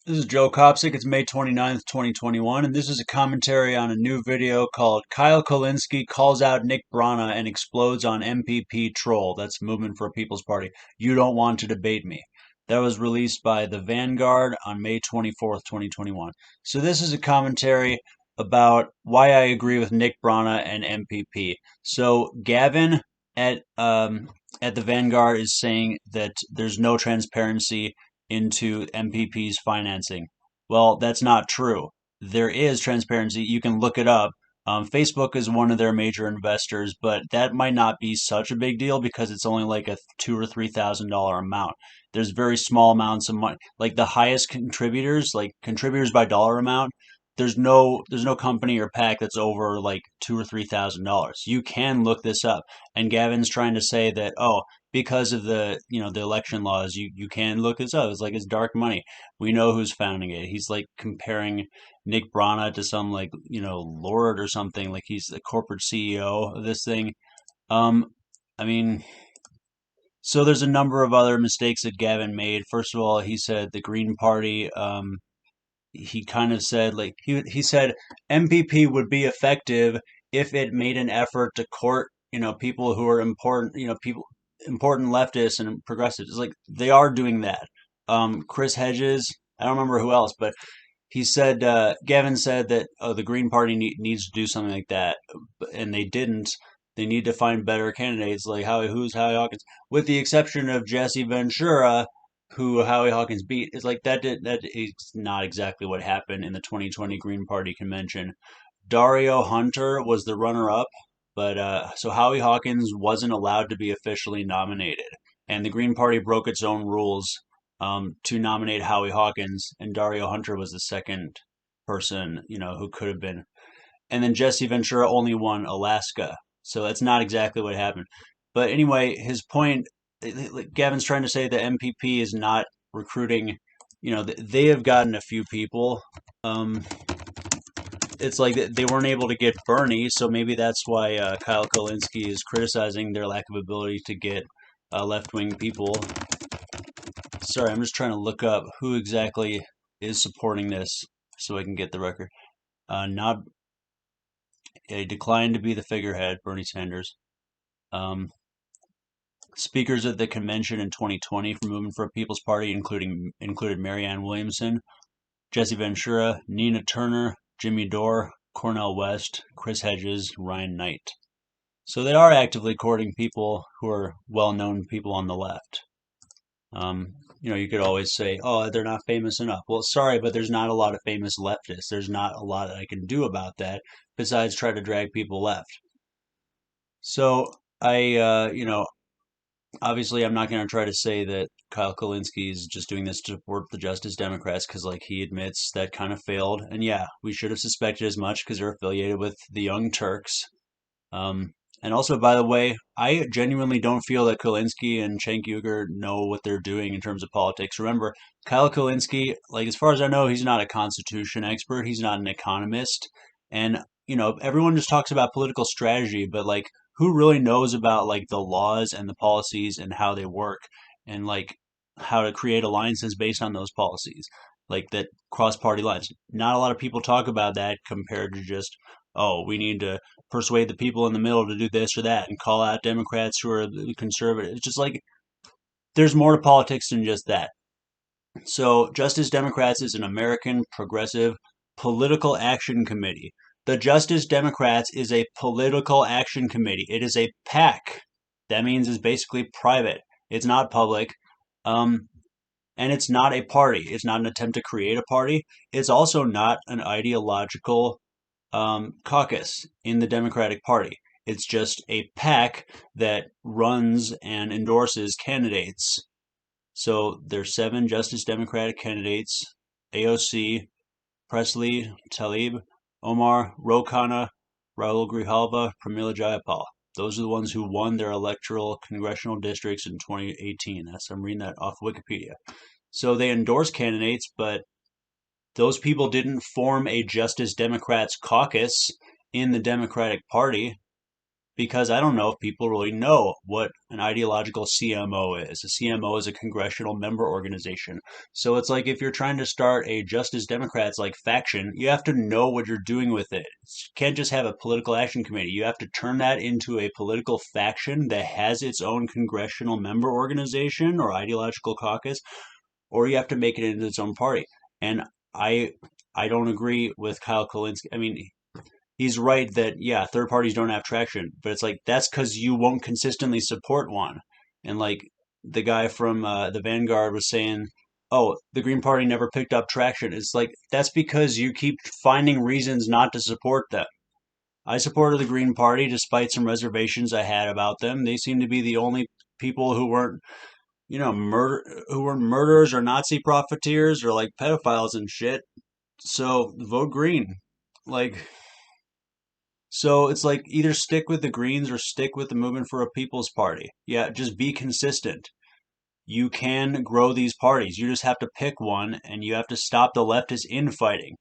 This is Joe Kopsick. It's May 29th, 2021, and this is a commentary on a new video called Kyle Kulinski Calls Out Nick Brana and Explodes on MPP Troll. That's Movement for a People's Party. You don't want to debate me. That was released by the Vanguard on May 24th, 2021. So this is a commentary about why I agree with Nick Brana and MPP. So Gavin at the Vanguard is saying that there's no transparency into MPP's financing. Well, that's not true. There is transparency. You can look it up. Facebook is one of their major investors, but that might not be such a big deal because it's only like a $2,000 or $3,000 amount. There's very small amounts of money, like the highest contributors, like contributors by dollar amount. There's no company or pack that's over like $2,000 or $3,000. You can look this up, and Gavin's trying to say that because of the election laws, you can look this up. It's like it's dark money. We know who's founding it. He's like comparing Nick Brana to some like lord or something. Like he's the corporate CEO of this thing. Um, I mean, so there's a number of other mistakes that Gavin made. First of all, he said the Green Party. He kind of said like he said MPP would be effective if it made an effort to court people who are important people important leftists and progressives. It's like they are doing that. Chris Hedges, I don't remember who else, but he said Gavin said that the Green Party needs to do something like that, and they didn't. They need to find better candidates like Howie Hawkins, with the exception of Jesse Ventura, who Howie Hawkins beat. It's like that is not exactly what happened in the 2020 Green Party convention. Dario Hunter was the runner-up, but so Howie Hawkins wasn't allowed to be officially nominated, and the Green Party broke its own rules to nominate Howie Hawkins, and Dario Hunter was the second person who could have been. And then Jesse Ventura only won Alaska, so that's not exactly what happened. But anyway, his point, Gavin's trying to say that MPP is not recruiting. They have gotten a few people. Um, it's like they weren't able to get Bernie, so maybe that's why Kyle Kulinski is criticizing their lack of ability to get left wing people. Sorry, I'm just trying to look up who exactly is supporting this so I can get the record. Not He declined to be the figurehead, Bernie Sanders. Um, Speakers at the convention in 2020 for Movement for a People's Party included Marianne Williamson, Jesse Ventura, Nina Turner, Jimmy Dore, Cornel West, Chris Hedges, Ryan Knight. So they are actively courting people who are well-known people on the left. You could always say, "Oh, they're not famous enough." Well, sorry, but there's not a lot of famous leftists. There's not a lot that I can do about that besides try to drag people left. So obviously, I'm not going to try to say that Kyle Kulinski is just doing this to support the Justice Democrats because, like, he admits that kind of failed. And yeah, we should have suspected as much because they're affiliated with the Young Turks. Um, and also, by the way, I genuinely don't feel that Kulinski and Cenk Uygur know what they're doing in terms of politics. Remember, Kyle Kulinski, like, as far as I know, he's not a constitution expert. He's not an economist. And, everyone just talks about political strategy, but, like, who really knows about, like, the laws and the policies and how they work and, like, how to create alliances based on those policies, like, that cross party lines? Not a lot of people talk about that compared to just, oh, we need to persuade the people in the middle to do this or that and call out Democrats who are conservative. It's just like there's more to politics than just that. So, Justice Democrats is an American progressive political action committee. The Justice Democrats is a political action committee. It is a PAC. That means it's basically private. It's not public. Um, and it's not a party. It's not an attempt to create a party. It's also not an ideological caucus in the Democratic Party. It's just a PAC that runs and endorses candidates. So there's 7 Justice Democratic candidates: AOC, Presley, Tlaib, Omar, Ro Khanna, Rahul Grijalva, Pramila Jayapal. Those are the ones who won their electoral congressional districts in 2018. I'm reading that off Wikipedia. So they endorse candidates, but those people didn't form a Justice Democrats caucus in the Democratic Party. because I don't know if people really know what an ideological CMO is. A CMO is a congressional member organization. So it's like if you're trying to start a Justice Democrats like faction, you have to know what you're doing with it. You can't just have a political action committee. You have to turn that into a political faction that has its own congressional member organization or ideological caucus, or you have to make it into its own party. And I I don't agree with Kyle Kulinski. I mean, he's right that yeah, third parties don't have traction, but it's like that's because you won't consistently support one. And like the guy from the Vanguard was saying, oh, the Green Party never picked up traction. It's like that's because you keep finding reasons not to support them. I supported the Green Party despite some reservations I had about them. They seem to be the only people who weren't, who weren't murderers or Nazi profiteers or like pedophiles and shit. So vote Green. Like, so it's like either stick with the Greens or stick with the Movement for a People's Party. Yeah, just be consistent. You can grow these parties. You just have to pick one and you have to stop the leftist infighting.